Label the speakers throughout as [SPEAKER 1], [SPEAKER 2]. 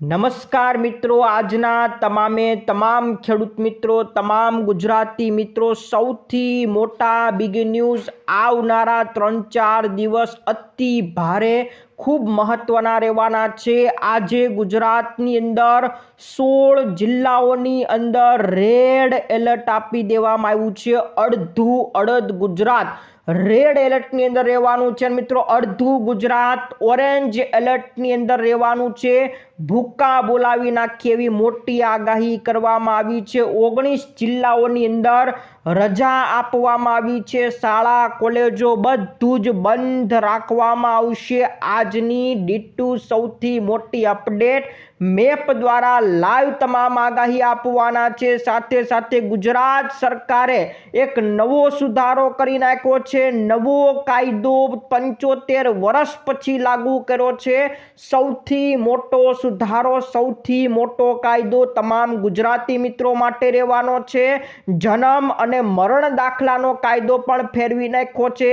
[SPEAKER 1] નમસ્કાર મિત્રો, આજના તમામ ખેડૂત મિત્રો, તમામ ગુજરાતી મિત્રો, સૌથી મોટા બિગ ન્યૂઝ આવનારા 3-4 દિવસ અતિ ભારે ખૂબ મહત્વના રહેવાના છે। આજે ગુજરાતની અંદર 16 જિલ્લાઓની અંદર રેડ એલર્ટ આપી દેવામાં આવ્યું છે। અડધ ગુજરાત રેડ એલર્ટની અંદર રહેવાનું છે મિત્રો। અડધું ગુજરાત ઓરેન્જ એલર્ટની અંદર રહેવાનું છે। ભૂકા બોલાવી નાખી એવી મોટી આગાહી કરવામાં આવી છે। 19 જિલ્લાઓની અંદર રજા આપવામાં આવી છે। શાળા કોલેજો બધું જ બંધ રાખવામાં આવશે। આજની ડીટુ સૌથી મોટી અપડેટ મેપ દ્વારા લાઈવ તમામ આગાહી આપવાના છે। સાથે સાથે ગુજરાત સરકારે એક નવો સુધારો કરી નાખ્યો છે। નવો કાયદો 75 વર્ષ પછી લાગુ કર્યો છે। સૌથી મોટો સુધારો, સૌથી મોટો કાયદો તમામ ગુજરાતી મિત્રો માટે રહેવાનો છે। જન્મ અને મરણ દાખલાનો કાયદો પણ ફેરવી નાખ્યો છે।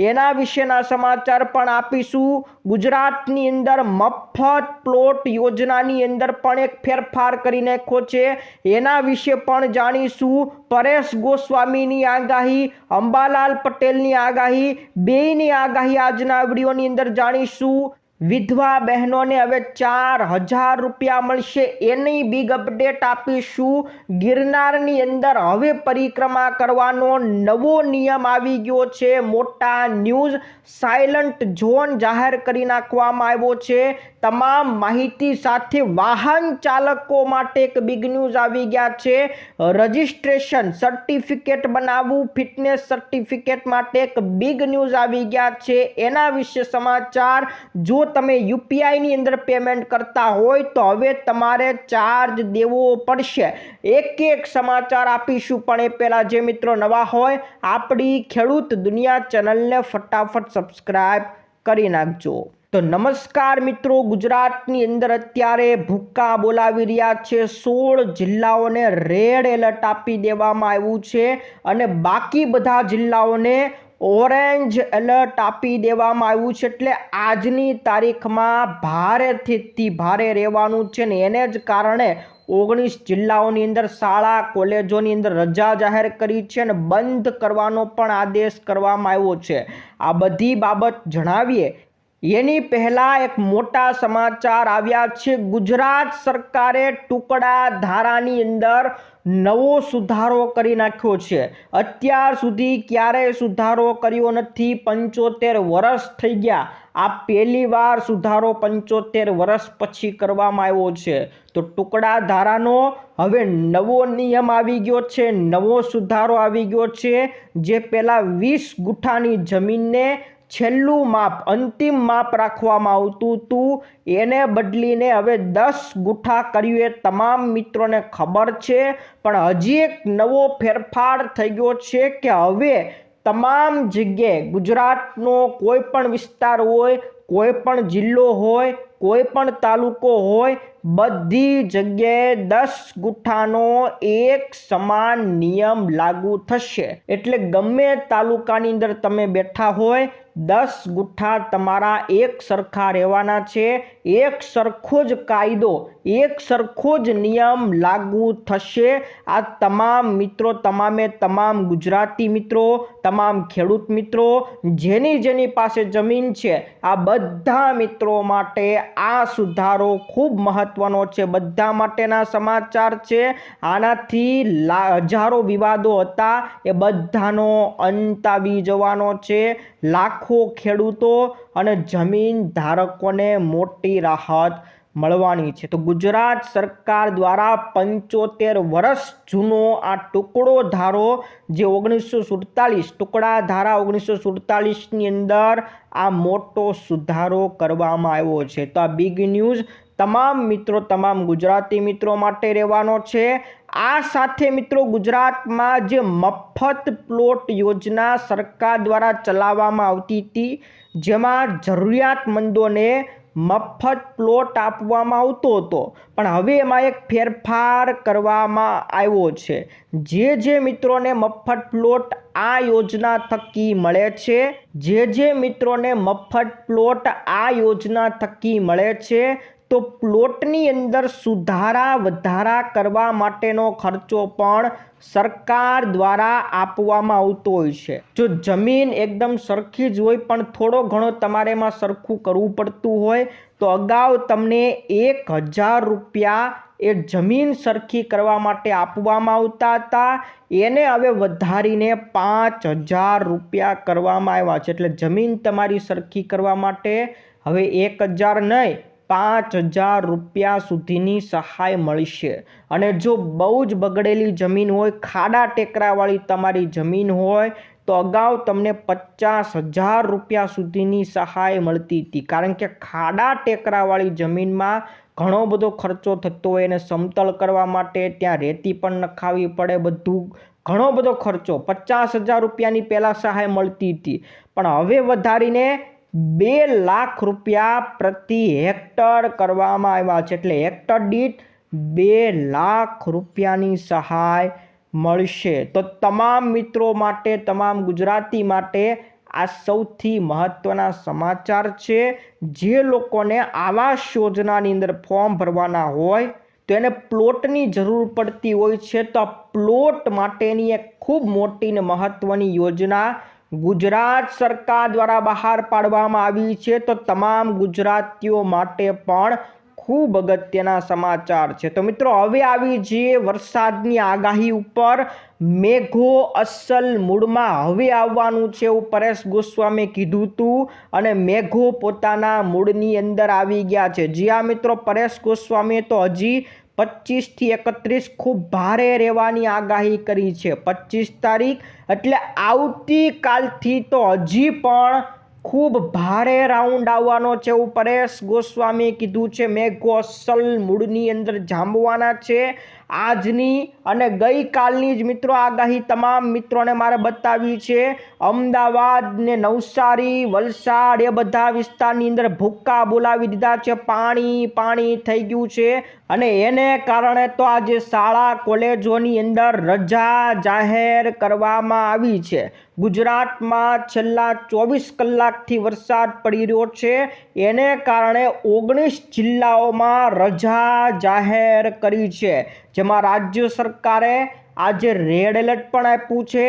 [SPEAKER 1] એના વિશેના સમાચાર પણ આપીશું। ગુજરાતની અંદર મફત પ્લોટ યોજનાની અંદર પણ એક ફેરફાર કરી નાખ્યો છે। એના વિશે પણ જાણીશું। પરેશ ગોસ્વામીની આગાહી, અંબાલાલ પટેલની આગાહી, બેયની આગાહી આજના વિડીયોની અંદર જાણીશું। વિધવા બહેનોને હવે 4000 રૂપિયા મળશે, એની બિગ અપડેટ આપીશું। ગિરનારની અંદર હવે પરિક્રમા કરવાનો નવો નિયમ આવી ગયો છે। મોટા ન્યૂઝ, સાયલન્ટ ઝોન જાહેર કરી નાખવામાં આવ્યો છે। તમામ માહિતી સાથે વાહન ચાલકો માટે એક બિગ ન્યૂઝ આવી ગયા છે। રજિસ્ટ્રેશન સર્ટિફિકેટ બનાવવું, ફિટનેસ સર્ટિફિકેટ માટે એક બિગ ન્યૂઝ આવી ગયા છે। એના વિશે સમાચાર। જો તમે યુપીઆઈની અંદર પેમેન્ટ કરતા હોય તો હવે તમારે ચાર્જ દેવો પડશે। એક સમાચાર આપીશું, પણ એ પહેલાં જે મિત્રો નવા હોય આપણી ખેડૂત દુનિયા ચેનલને ફટાફટ સબસ્ક્રાઇબ કરી નાખજો। તો નમસ્કાર મિત્રો, ગુજરાતની અંદર અત્યારે ભૂકા બોલાવી રહ્યા છે। 16 જિલ્લાઓને રેડ એલર્ટ આપી દેવામાં આવ્યું છે અને બાકી બધા જિલ્લાઓને ઓરેન્જ એલર્ટ આપી દેવામાં આવ્યું છે। એટલે આજની તારીખમાં ભારેથી ભારે રહેવાનું છે ને એને જ કારણે 19 જિલ્લાઓની અંદર શાળા કોલેજોની અંદર રજા જાહેર કરી છે અને બંધ કરવાનો પણ આદેશ કરવામાં આવ્યો છે। આ બધી બાબત જણાવીએ એની પહેલા એક મોટા સમાચાર આવ્યા છે। ગુજરાત સરકારે ટુકડા ધારાની અંદર નવો સુધારો કરી નાખ્યો છે। અત્યાર સુધી ક્યારેય સુધારો કર્યો નથી। 75 વર્ષ થઈ ગયા, આ પહેલી વાર સુધારો 75 વર્ષ પછી કરવામાં આવ્યો છે। તો ટુકડા ધારાનો હવે નવો નિયમ આવી ગયો છે, નવો સુધારો આવી ગયો છે। જે પહેલા 20 ગુઠાની જમીનને છેલ્લું માપ, અંતિમ માપ રાખવામાં આવતું હતું, એને બદલીને હવે 10 ગુઠા કર્યું એ તમામ મિત્રોને ખબર છે। પણ હજી એક નવો ફેરફાર થઈ ગયો છે કે હવે તમામ જગ્યાએ ગુજરાતનો કોઈ પણ વિસ્તાર હોય, કોઈ પણ જિલ્લો હોય, કોઈ પણ તાલુકો હોય, બધી જગ્યાએ 10 ગુઠાનો એક સમાન નિયમ લાગુ થશે। એટલે ગમે તાલુકાની અંદર તમે બેઠા હોય, 10 ગુઠા તમારા એક સરખા રહેવાના છે। એક સરખો જ કાયદો, એક સરખો જ નિયમ લાગુ થશે। આ તમામ મિત્રો, તમામ ગુજરાતી મિત્રો, તમામ ખેડૂત મિત્રો, જેની પાસે જમીન છે, આ બધા મિત્રો માટે આ સુધારો ખૂબ મહત્વનો છે। બધા માટેના સમાચાર છે। આનાથી હજારો વિવાદો હતા, એ બધાનો અંત આવી જવાનો છે। લાખો ખેડૂતો અને જમીન ધારકોને મોટી રાહત મળવાની છે। તો ગુજરાત સરકાર દ્વારા 75 વર્ષ જૂનો આ ટુકડો ધારો, જે 1947 ટુકડા ધારા 1947ની અંદર આ મોટો સુધારો કરવામાં આવ્યો છે। તો આ બિગ ન્યૂઝ તમામ મિત્રો, તમામ ગુજરાતી મિત્રો માટે રહેવાનો છે। આ સાથે મિત્રો, ગુજરાતમાં જે મફત પ્લોટ યોજના સરકાર દ્વારા ચલાવવામાં આવતી હતી, જેમાં જરૂરિયાતમંદોને મફત પ્લોટ આપવામાં આવતો હતો, પણ હવે એમાં એક ફેરફાર કરવામાં આવ્યો છે। જે મિત્રોને મફત પ્લોટ આ યોજના થકી મળે છે, જે મિત્રોને મફત પ્લોટ આ યોજના થકી મળે છે, તો પ્લોટની અંદર સુધારા વધારા કરવા માટેનો ખર્ચો પણ સરકાર દ્વારા આપવામાં આવતો હોય છે. જો જમીન એકદમ સરખી જ હોય પણ થોડો ઘણો તમારે એમાં સરખું કરવું પડતું હોય તો અગાઉ તમને 1,000 રૂપિયા એ જમીન સરખી કરવા માટે આપવામાં આવતા હતા, એને હવે વધારીને 5,000 રૂપિયા કરવામાં આવ્યા છે. એટલે જમીન તમારી સરખી કરવા માટે હવે 1,000 નહીં 5,000 રૂપિયા સુધીની સહાય મળશે. અને જો બહુ જ બગડેલી જમીન હોય, ખાડા ટેકરાવાળી તમારી જમીન હોય તો અગાઉ તમને 50,000 રૂપિયા સુધીની સહાય મળતી હતી. કારણ કે ખાડા ટેકરાવાળી જમીનમાં ઘણો બધો ખર્ચો થતો હોય, એને સમતલ કરવા માટે ત્યાં રેતી પણ નખાવી પડે, બધું ઘણો બધો ખર્ચો. 50,000 રૂપિયાની પહેલાં સહાય મળતી હતી, પણ હવે વધારીને 2 લાખ રૂપિયા પ્રતિ હેક્ટર કરવામાં આવ્યા છે. એટલે હેક્ટર દીઠ 2 લાખ રૂપિયાની સહાય મળશે. તો તમામ મિત્રો માટે, તમામ ગુજરાતી માટે આ સૌથી મહત્વના સમાચાર છે. જે લોકોને આવાસ યોજનાની અંદર ફોર્મ ભરવાના હોય તો એને પ્લોટની જરૂર પડતી હોય છે, તો આ પ્લોટ માટેની એક ખૂબ મોટી ને મહત્વની યોજના ગુજરાત સરકાર દ્વારા બહાર પાડવામાં આવી છે. તો તમામ ગુજરાતીઓ માટે પણ ખૂબ અગત્યના સમાચાર છે. તો મિત્રો હવે આવી જઈએ વરસાદની આગાહી ઉપર. મેઘો અસલ મૂળમાં હવે આવવાનું છે એવું પરેશ ગોસ્વામીએ કીધું હતું અને મેઘો પોતાના મૂળની અંદર આવી ગયા છે. જી હા મિત્રો, પરેશ ગોસ્વામીએ તો હજી 25 થી 31 ખૂબ ભારે રહેવાની આગાહી કરી છે. 25 તારીખ એટલે આવતીકાલથી તો હજી પણ ખૂબ ભારે રાઉન્ડ આવવાનો છે એવું પરેશ ગોસ્વામીએ કીધું છે. મેઘો અસલ મૂળની અંદર જામવાના છે. આજની અને ગઈકાલની જ મિત્રો આગાહી તમામ મિત્રોને મારે બતાવી છે. અમદાવાદ ને નવસારી, વલસાડ એ બધા વિસ્તારની અંદર ભૂક્કા બોલાવી દીધા છે. પાણી થઈ ગયું છે અને એને કારણે તો આજે શાળા કોલેજોની અંદર રજા જાહેર કરવામાં આવી છે. ગુજરાતમાં છેલ્લા 24 કલાકથી વરસાદ પડી રહ્યો છે, એને કારણે 19 જિલ્લાઓમાં રજા જાહેર કરી છે. જેમાં રાજ્ય સરકારે આજે રેડ એલર્ટ પણ આપ્યું છે,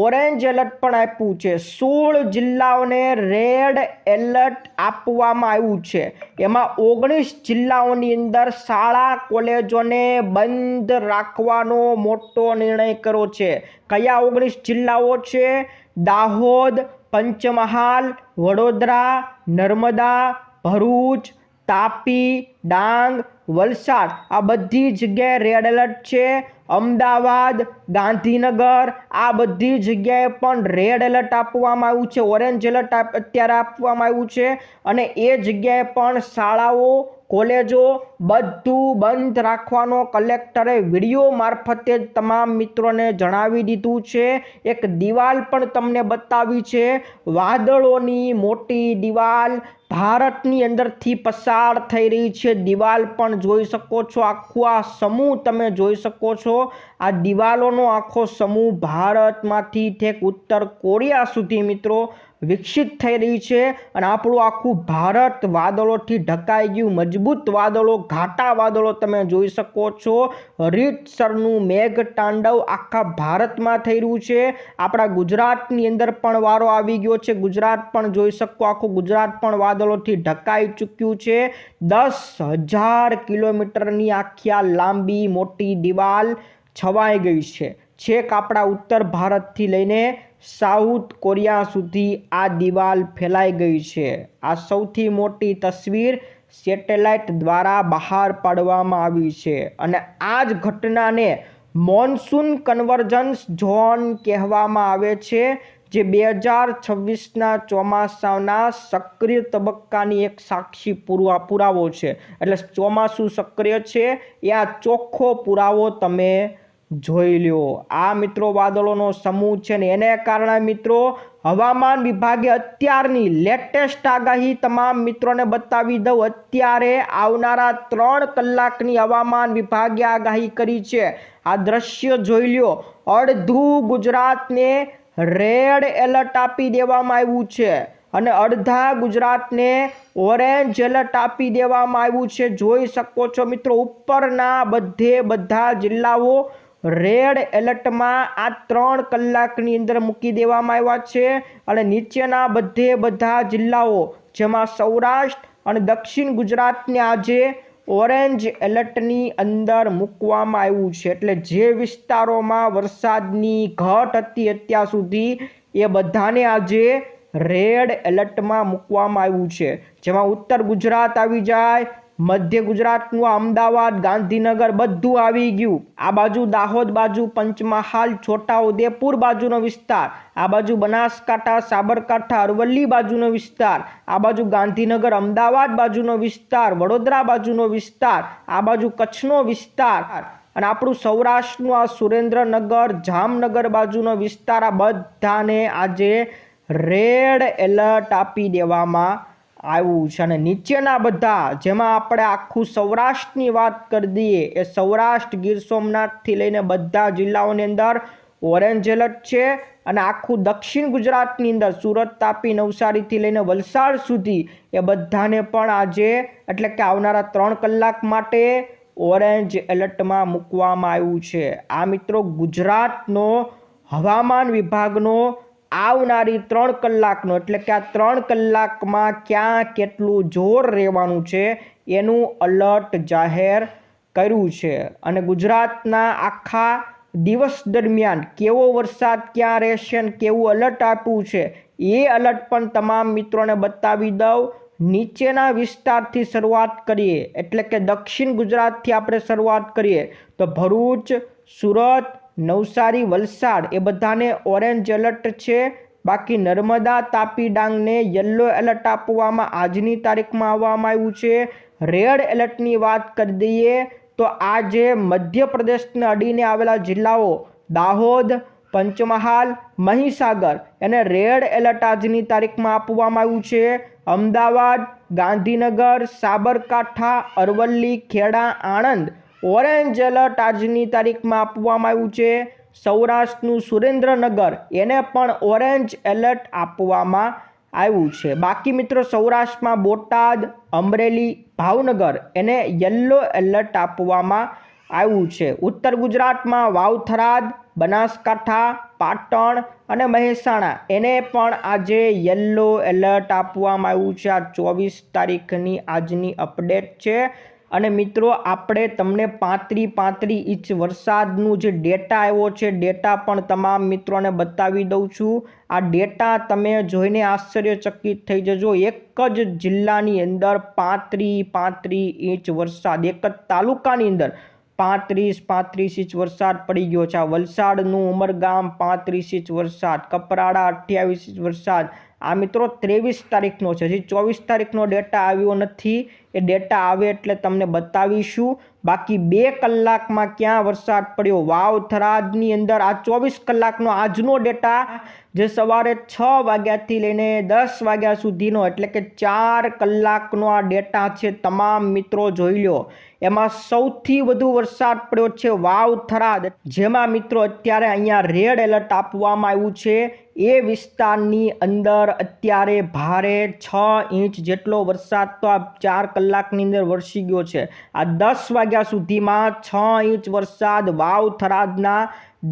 [SPEAKER 1] ઓરેન્જ એલર્ટ પણ આપ્યું છે. 16 જિલ્લાઓને રેડ એલર્ટ આપવામાં આવ્યું છે. એમાં 19 જિલ્લાઓની અંદર શાળા કોલેજોને બંધ રાખવાનો મોટો નિર્ણય કર્યો છે. કયા 19 જિલ્લાઓ છે? દાહોદ, પંચમહાલ, વડોદરા, નર્મદા, ભરૂચ, તાપી, ડાંગ, વલસાડ આ બધી જગ્યાએ રેડ એલર્ટ છે. અમદાવાદ, ગાંધીનગર આ બધી જગ્યાએ પણ રેડ એલર્ટ આપવામાં આવ્યું છે. ઓરેન્જ એલર્ટ અત્યારે આપવામાં આવ્યું છે અને એ જગ્યાએ પણ શાળાઓ કોલેજો બધું બંધ રાખવાનો કલેક્ટરે વિડીયો મારફતે તમામ મિત્રોને જણાવી દીધું છે. એક દિવાલ પણ તમને બતાવી છે, વાદળોની મોટી દિવાલ ભારતની અંદરથી પસાર થઈ રહી છે. દિવાલ પણ જોઈ શકો છો, આખું આ સમૂહ તમે જોઈ શકો છો. આ દિવાલોનો આખો સમૂહ ભારતમાંથી ઠેક ઉત્તર કોરિયા સુધી મિત્રો વિકસિત થઈ રહી છે અને આપણું આખું ભારત વાદળોથી ઢકાઈ ગયું. મજબૂત વાદળો, ઘાટા વાદળો તમે જોઈ શકો છો. રીતસરનું મેઘ તાંડવ આખા ભારતમાં થઈ રહ્યું છે. આપણા ગુજરાતની અંદર પણ વારો આવી ગયો છે. ગુજરાત પણ જોઈ શકો, આખું ગુજરાત પણ વાદળોથી ઢકાઈ ચૂક્યું છે. 10,000 કિલોમીટરની આખી આ લાંબી મોટી દિવાલ છવાઈ ગઈ છે. છેક આપણા ઉત્તર ભારતથી લઈને સાઉથ કોરિયા સુધી આ દિવાલ ફેલાઈ ગઈ છે. આ સૌથી મોટી તસવીર સેટેલાઇટ દ્વારા બહાર પાડવામાં આવી છે અને આ જ ઘટનાને મોન્સૂન કન્વર્જન્સ ઝોન કહેવામાં આવે છે, જે 2026ના ચોમાસાના સક્રિય તબક્કાની એક સાક્ષી પુરાવો છે. એટલે ચોમાસું સક્રિય છે એ આ ચોખ્ખો પુરાવો તમે જોઈ લ્યો. આ મિત્રો વાદળોનો સમૂહ છે ને એને કારણે મિત્રો હવામાન વિભાગે અત્યારની લેટેસ્ટ આગાહી તમામ મિત્રોને બતાવી દઉં. અત્યારે આવનારા 3 કલાકની હવામાન વિભાગે આગાહી કરી છે. આ દ્રશ્ય જોઈ લ્યો. અડધું ગુજરાતને રેડ એલર્ટ આપી દેવામાં આવ્યું છે અને અડધા ગુજરાતને ઓરેન્જ એલર્ટ આપી દેવામાં આવ્યું છે। જોઈ શકો છો મિત્રો, ઉપરના બધા જિલ્લાઓ રેડ એલર્ટમાં આ 3 કલાકની અંદર મૂકી દેવામાં આવ્યા છે અને નીચેના બધા જિલ્લાઓ જેમાં સૌરાષ્ટ્ર અને દક્ષિણ ગુજરાતને આજે ઓરેન્જ એલર્ટની અંદર મૂકવામાં આવ્યું છે। એટલે જે વિસ્તારોમાં વરસાદની ઘટ હતી અત્યાર સુધી એ બધાને આજે રેડ એલર્ટમાં મૂકવામાં આવ્યું છે, જેમાં ઉત્તર ગુજરાત આવી જાય, મધ્ય ગુજરાતનું અમદાવાદ, ગાંધીનગર બધું આવી ગયું। આ બાજુ દાહોદ બાજુ, પંચમહાલ, છોટાઉદેપુર બાજુનો વિસ્તાર, આ બાજુ બનાસકાંઠા, સાબરકાંઠા, અરવલ્લી બાજુનો વિસ્તાર, આ બાજુ ગાંધીનગર, અમદાવાદ બાજુનો વિસ્તાર, વડોદરા બાજુનો વિસ્તાર, આ બાજુ કચ્છનો વિસ્તાર અને આપણું સૌરાષ્ટ્રનું આ સુરેન્દ્રનગર, જામનગર બાજુનો વિસ્તાર, આ બધાને આજે રેડ એલર્ટ આપી દેવામાં આવ્યું છે। અને નીચેના બધા જેમાં આપણે આખું સૌરાષ્ટ્રની વાત કરી દઈએ, એ સૌરાષ્ટ્ર, ગીર સોમનાથથી લઈને બધા જિલ્લાઓની અંદર ઓરેન્જ એલર્ટ છે અને આખું દક્ષિણ ગુજરાતની અંદર સુરત, તાપી, નવસારીથી લઈને વલસાડ સુધી એ બધાને પણ આજે એટલે કે આવનારા 3 કલાક માટે ઓરેન્જ એલર્ટમાં મૂકવામાં આવ્યું છે। આ મિત્રો ગુજરાતનો હવામાન વિભાગનો આવનારી 3 કલાકનો એટલે કે આ 3 કલાકમાં ક્યાં કેટલું જોર રહેવાનું છે એનું એલર્ટ જાહેર કર્યું છે। અને ગુજરાતના આખા દિવસ દરમિયાન કેવો વરસાદ ક્યાં રહેશે અને કેવું એલર્ટ આપ્યું છે એ એલર્ટ પણ તમામ મિત્રોને બતાવી દઉં। નીચેના વિસ્તારથી શરૂઆત કરીએ એટલે કે દક્ષિણ ગુજરાતથી આપણે શરૂઆત કરીએ તો ભરૂચ, સુરત, નવસારી, વલસાડ એ બધાને ઓરેન્જ એલર્ટ છે। બાકી નર્મદા, તાપી, ડાંગને યલો એલર્ટ આપવામાં આજની તારીખમાં આવવામાં આવ્યું છે। રેડ એલર્ટની વાત કરી દઈએ તો આજે મધ્યપ્રદેશને અડીને આવેલા જિલ્લાઓ દાહોદ, પંચમહાલ, મહીસાગર એને રેડ એલર્ટ આજની તારીખમાં આપવામાં આવ્યું છે। અમદાવાદ, ગાંધીનગર, સાબરકાંઠા, અરવલ્લી, ખેડા, આણંદ ઓરેન્જ એલર્ટ આજની તારીખમાં આપવામાં આવ્યું છે। સૌરાષ્ટ્રનું સુરેન્દ્રનગર એને પણ ઓરેન્જ એલર્ટ આપવામાં આવ્યું છે। બાકી મિત્રો સૌરાષ્ટ્રમાં બોટાદ, અમરેલી, ભાવનગર એને યલો એલર્ટ આપવામાં આવ્યું છે। ઉત્તર ગુજરાતમાં વાવ-થરાદ, બનાસકાંઠા, પાટણ અને મહેસાણા એને પણ આજે યલો એલર્ટ આપવામાં આવ્યું છે। આ 24 તારીખની આજની અપડેટ છે। અને મિત્રો આપણે તમને 35 ઇંચ વરસાદનું જે ડેટા આવ્યો છે ડેટા પણ તમામ મિત્રોને બતાવી દઉં છું। આ ડેટા તમે જોઈને આશ્ચર્યચકિત થઈ જજો। એક જ જિલ્લાની અંદર 35 ઇંચ વરસાદ, એક જ તાલુકાની અંદર 35 ઇંચ વરસાદ પડી ગયો છે। આ વલસાડનું ઉમરગામ 35 ઇંચ વરસાદ, કપરાડા 28 ઇંચ વરસાદ। આ મિત્રો 23 તારીખનો છે, હજી 24 તારીખનો ડેટા આવ્યો નથી। એ ડેટા આવે એટલે તમને બતાવીશું। બાકી 2 કલાકમાં ક્યાં વરસાદ પડ્યો વાવ-થરાદની અંદર આ 24 કલાકનો આજનો ડેટા જે સવારે 6 વાગ્યાથી લઈને 10 વાગ્યા સુધીનો એટલે કે 4 કલાકનો આ ડેટા છે। તમામ મિત્રો જોઈ લો, એમાં સૌથી વધુ વરસાદ પડ્યો છે વાવ-થરાદ, જેમાં મિત્રો અત્યારે અહીંયા રેડ એલર્ટ આપવામાં આવ્યું છે। એ વિસ્તારની અંદર અત્યારે ભારે 6 ઇંચ જેટલો વરસાદ તો આ 4 કલાકની અંદર વરસી ગયો છે। આ 10 વાગ્યા સુધીમાં 6 ઇંચ વરસાદ વાવ-થરાદના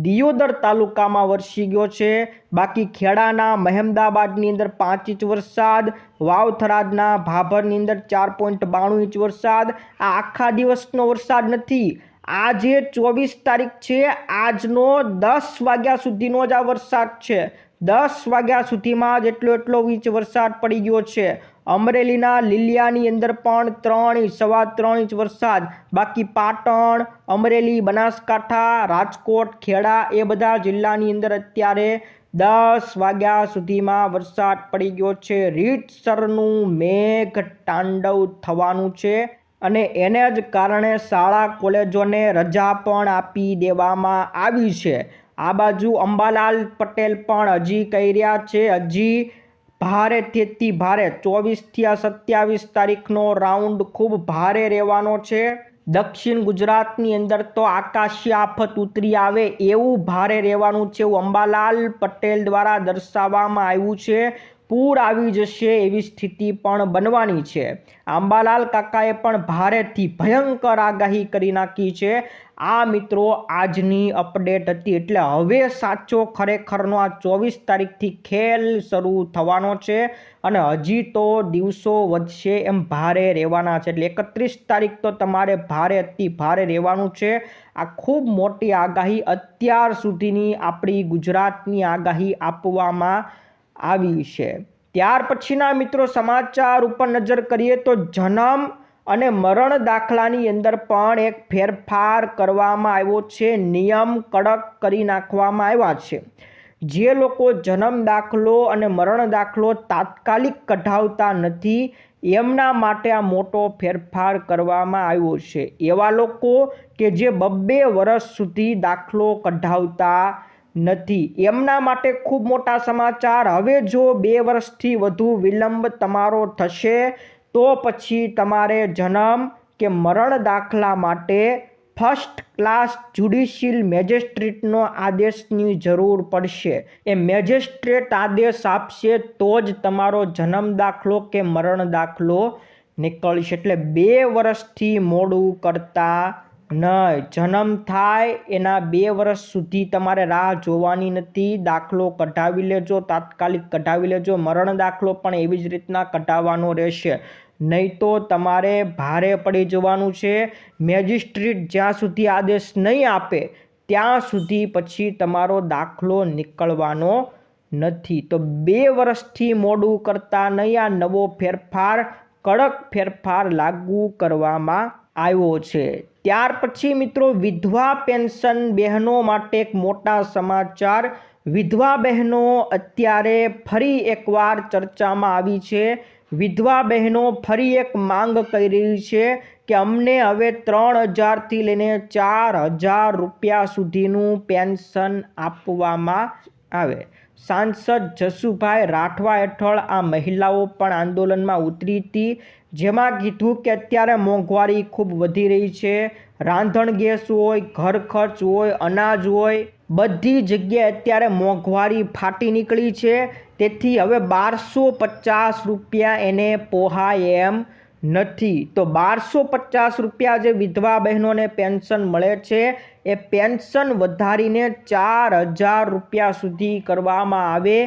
[SPEAKER 1] દિયોદર તાલુકામાં વરસી ગયો છે। બાકી ખેડાના મહેમદાબાદની અંદર 5 ઇંચ વરસાદ, વાવ-થરાદના ભાભરની અંદર 4.92 ઇંચ વરસાદ। આ આખા દિવસનો વરસાદ નથી, આજે 24 તારીખ છે, આજનો 10 વાગ્યા સુધીનો જ આ વરસાદ છે। 10 વાગ્યા સુધીમાં જ એટલો ઇંચ વરસાદ પડી ગયો છે। અમરેલીના લીલિયાની અંદર પણ 3 ઇંચ, 3.25 ઇંચ વરસાદ। બાકી પાટણ, અમરેલી, બનાસકાંઠા, રાજકોટ, ખેડા એ બધા જિલ્લાની અંદર અત્યારે 10 વાગ્યા સુધીમાં વરસાદ પડી ગયો છે। રીતસરનું મેઘ તાંડવ થવાનું છે અને એને જ કારણે શાળા કોલેજોને રજા પણ આપી દેવામાં આવી છે। આ બાજુ અંબાલાલ પટેલ પણ હજી કહી રહ્યા છે, હજી ભારેથી ભારે 24 થી 27 તારીખનો રાઉન્ડ ખૂબ ભારે રહેવાનો છે। દક્ષિણ ગુજરાતની અંદર તો આકાશી આફત ઉતરી આવે એવું ભારે રહેવાનું છે, એવું અંબાલાલ પટેલ દ્વારા દર્શાવવામાં આવ્યું છે। પૂર આવી જશે એવી સ્થિતિ પણ બનવાની છે. આંબાલાલ કાકાએ પણ ભારેથી ભયંકર આગાહી કરી નાખી છે. આ મિત્રો આજની અપડેટ હતી. એટલે હવે સાચો ખરેખરનો આ 24 તારીખથી ખેલ શરૂ થવાનો છે અને હજી તો દિવસો વધશે એમ ભારે રહેવાના છે. એટલે 31 તારીખ તો તમારે ભારે અતિ ભારે રહેવાનું છે. આ ખૂબ મોટી આગાહી અત્યાર સુધીની આપણી ગુજરાતની આગાહી આપવામાં આવી છે. ત્યાર પછીના મિત્રો સમાચાર ઉપર નજર કરીએ તો જન્મ અને મરણ દાખલાની અંદર પણ એક ફેરફાર કરવામાં આવ્યો છે. નિયમ કડક કરી નાખવામાં આવ્યા છે. જે લોકો જન્મ દાખલો અને મરણ દાખલો તાત્કાલિક કઢાવતા નથી એમના માટે આ મોટો ફેરફાર કરવામાં આવ્યો છે. એવા લોકો કે જે 2 વર્ષ સુધી દાખલો કઢાવતા નથી એમના માટે ખૂબ મોટા સમાચાર. હવે જો 2 વર્ષથી વધુ વિલંબ તમારો થશે તો પછી તમારે જન્મ કે મરણ દાખલા માટે ફર્સ્ટ ક્લાસ જ્યુડિશિયલ મેજિસ્ટ્રેટનો આદેશની જરૂર પડશે. એ મેજિસ્ટ્રેટ આદેશ આપશે તો જ તમારો જન્મ દાખલો કે મરણ દાખલો નીકળશે. એટલે 2 વર્ષથી મોડું કરતા નહીં. જન્મ થાય એના 2 વર્ષ સુધી તમારે રાહ જોવાની નથી. દાખલો કઢાવી લેજો, તાત્કાલિક કઢાવી લેજો. મરણ દાખલો પણ એવી જ રીતના કઢાવવાનો રહેશે, નહીં તો તમારે ભારે પડી જવાનું છે. મેજિસ્ટ્રેટ જ્યાં સુધી આદેશ નહીં આપે ત્યાં સુધી પછી તમારો દાખલો નીકળવાનો નથી. તો 2 વર્ષથી મોડું કરતા નહીં. આ નવો ફેરફાર, કડક ફેરફાર લાગુ કરવામાં આવ્યો છે. ત્યાર પછી મિત્રો વિધવા પેન્શન બહેનો માટે એક મોટા સમાચાર. વિધવા બહેનો અત્યારે ફરી એકવાર ચર્ચામાં આવી છે. વિધવા બહેનો ફરી એક માંગ કરી રહી છે કે અમને હવે 3,000થી લઈને 4,000 રૂપિયા સુધીનું પેન્શન આપવામાં આવે. સાંસદ જસુભાઈ રાઠવા હેઠળ આ મહિલાઓ પણ આંદોલનમાં ઉતરી હતી, જેમાં કીધું કે અત્યારે મોંઘવારી ખૂબ વધી રહી છે. રાંધણ ગેસ હોય, ઘર ખર્ચ હોય, અનાજ હોય, બધી જગ્યાએ અત્યારે મોંઘવારી ફાટી નીકળી છે. તેથી હવે 1,250 રૂપિયા એને પોહાય એમ નથી. તો 1,250 રૂપિયા જે વિધવા બહેનોને પેન્શન મળે છે એ પેન્શન વધારીને 4,000 રૂપિયા સુધી કરવામાં આવે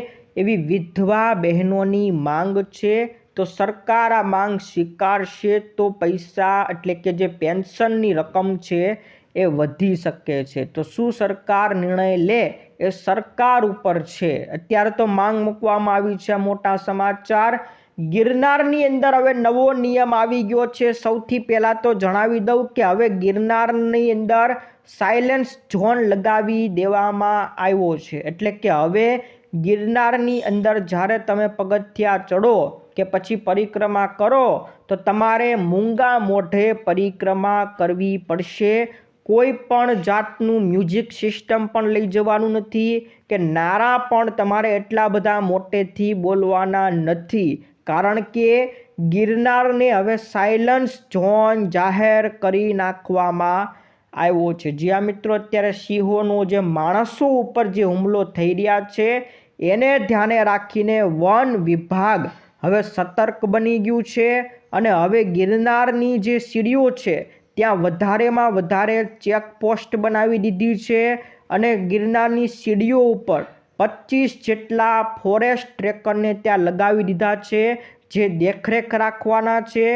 [SPEAKER 1] એવી વિધવા બહેનોની માંગ છે. તો સરકાર આ માંગ સ્વીકારશે તો પૈસા એટલે કે જે પેન્શનની રકમ છે એ વધી શકે છે. તો શું સરકાર નિર્ણય લે એ સરકાર ઉપર છે. અત્યારે તો માંગ મૂકવામાં આવી છે. મોટા સમાચાર. ગિરનારની અંદર હવે નવો નિયમ આવી ગયો છે. સૌથી પહેલાં તો જણાવી દઉં કે હવે ગિરનારની અંદર સાયલેન્સ ઝોન લગાવી દેવામાં આવ્યો છે. એટલે કે હવે ગિરનારની અંદર જ્યારે તમે પગથિયા ચડો કે પછી પરિક્રમા કરો તો તમારે મૂંગા મોઢે પરિક્રમા કરવી પડશે. કોઈ પણ જાતનું મ્યુઝિક સિસ્ટમ પણ લઈ જવાનું નથી કે નારા પણ તમારે એટલા બધા મોટેથી બોલવાના નથી, કારણ કે ગિરનારને હવે સાયલન્સ ઝોન જાહેર કરી નાખવામાં આવ્યો છે. જ્યાં મિત્રો અત્યારે સિંહોનો જે માણસો ઉપર જે હુમલો થઈ રહ્યા છે એને ધ્યાને રાખીને વન વિભાગ હવે સતર્ક બની ગયું છે અને હવે ગિરનારની જે સીડીઓ છે ત્યાં વધારેમાં વધારે ચેકપોસ્ટ બનાવી દીધી છે અને ગિરનારની સીડીઓ ઉપર 25 જેટલા ફોરેસ્ટ ટ્રેકરને ત્યાં લગાવી દીધા છે, જે દેખરેખ રાખવાના છે.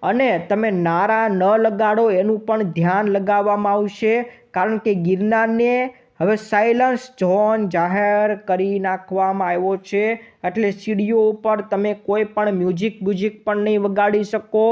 [SPEAKER 1] અને તમે નારા ન લગાડો એનું પણ ધ્યાન લગાવવામાં આવશે, કારણ કે ગિરનારને હવે સાયલન્સ ઝોન જાહેર કરી નાખવામાં આવ્યો છે. એટલે સીડીઓ ઉપર તમે કોઈ પણ મ્યુઝિક પણ નહીં વગાડી શકો,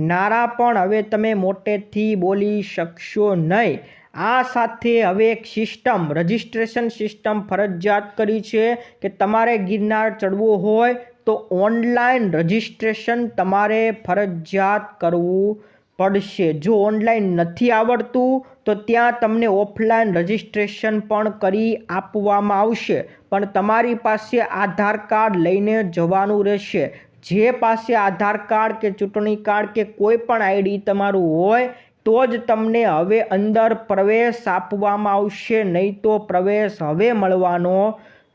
[SPEAKER 1] નારા પણ હવે તમે મોટેથી બોલી શકશો નહીં. આ સાથે હવે એક સિસ્ટમ, રજિસ્ટ્રેશન સિસ્ટમ ફરજિયાત કરી છે કે તમારે ગિરનાર ચડવું હોય તો ઓનલાઈન રજિસ્ટ્રેશન તમારે ફરજિયાત કરવું પડશે. જો ઓનલાઈન નથી આવડતું તો ત્યાં તમને ઓફલાઈન રજિસ્ટ્રેશન પણ કરી આપવામાં આવશે, પણ તમારી પાસે આધાર કાર્ડ લઈને જવાનું રહેશે. જે પાસે આધાર કાર્ડ કે ચૂંટણી કાર્ડ કે કોઈ પણ આઈડી તમારું હોય તો જ તમને હવે અંદર પ્રવેશ આપવામાં આવશે, નહીં તો પ્રવેશ હવે મળવાનો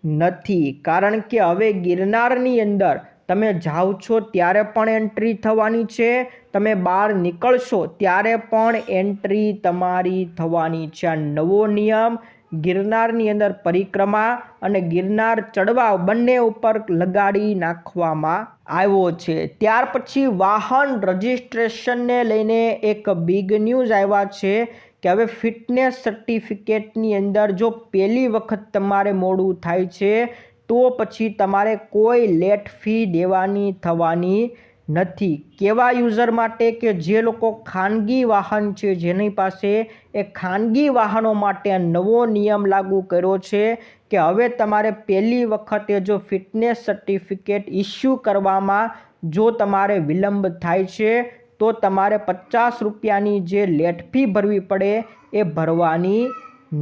[SPEAKER 1] નથી, કારણ કે હવે ગિરનારની અંદર તમે જાઓ છો ત્યારે પણ એન્ટ્રી થવાની છે, તમે બહાર નીકળશો ત્યારે પણ એન્ટ્રી તમારી થવાની છે. આ નવો નિયમ ગિરનારની અંદર પરિક્રમા અને ગિરનાર ચડવા બંને ઉપર લગાડી નાખવામાં આવ્યો છે. ત્યાર પછી વાહન રજિસ્ટ્રેશનને લઈને એક બિગ ન્યૂઝ આવ્યા છે કે હવે ફિટનેસ સર્ટિફિકેટની અંદર જો પહેલી વખત તમારે મોડું થાય છે તો પછી તમારે કોઈ લેટ ફી દેવાની થવાની નથી. કેવા યુઝર માટે કે જે લોકો ખાનગી વાહન છે, જેની પાસે એ ખાનગી વાહનો માટે નવો નિયમ લાગુ કર્યો છે કે હવે તમારે પહેલી વખતે જો ફિટનેસ સર્ટિફિકેટ ઇસ્યુ કરવામાં જો તમારે વિલંબ થાય છે તો તમારે 50 રૂપિયાની જે લેટ ફી ભરવી પડે એ ભરવાની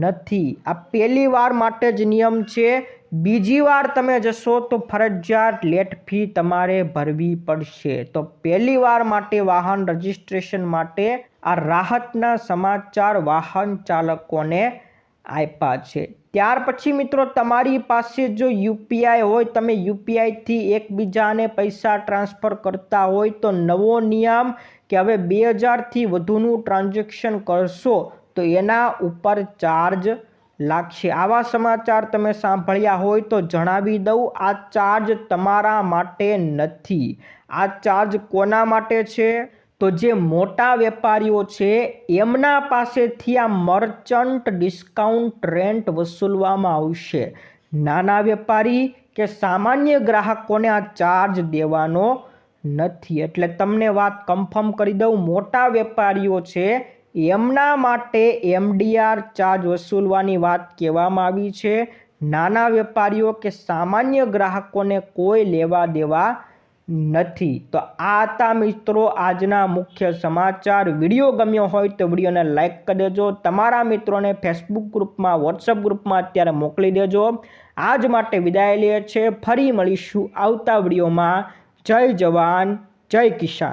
[SPEAKER 1] નથી. આ પહેલી વાર માટે જ નિયમ છે. બીજી વાર તમે જશો તો ફરજિયાત લેટ ફી તમારે ભરવી પડશે. તો પહેલી વાર માટે વાહન રજિસ્ટ્રેશન માટે આ રાહતના સમાચાર વાહન ચાલકોને આપ્યા છે. ત્યાર પછી મિત્રો તમારી પાસે જો યુપીઆઈ હોય, તમે યુપીઆઈથી એકબીજાને પૈસા ટ્રાન્સફર કરતા હોય તો નવો નિયમ કે હવે 2000થી વધુનું ટ્રાન્ઝેક્શન કરશો તો એના ઉપર ચાર્જ લાગશે. આવા સમાચાર તમે સાંભળ્યા હોય તો જણાવી દઉં, આ ચાર્જ તમારા માટે નથી. આ ચાર્જ કોના માટે છે? તો જે મોટા વેપારીઓ છે એમના પાસેથી આ મર્ચન્ટ ડિસ્કાઉન્ટ રેન્ટ વસૂલવામાં આવશે. નાના વેપારી કે સામાન્ય ગ્રાહકોને આ ચાર્જ દેવાનો નથી. એટલે તમને વાત કન્ફર્મ કરી દઉં, મોટા વેપારીઓ છે એમના માટે MDR ચાર્જ વસૂલવાની વાત કહેવામાં આવી છે. નાના વેપારીઓ કે સામાન્ય ગ્રાહકોને કોઈ લેવા દેવા નથી. તો આ હતા મિત્રો આજના મુખ્ય સમાચાર. વિડીયો ગમ્યો હોય તો વિડીયોને લાઈક કરી દેજો, તમારા મિત્રોને ફેસબુક ગ્રુપમાં, વોટ્સઅપ ગ્રુપમાં અત્યારે મોકલી દેજો. આજ માટે વિદાય લે છે. ફરી મળીશું આવતા વિડીયોમાં. જય જવાન, જય કિસાન.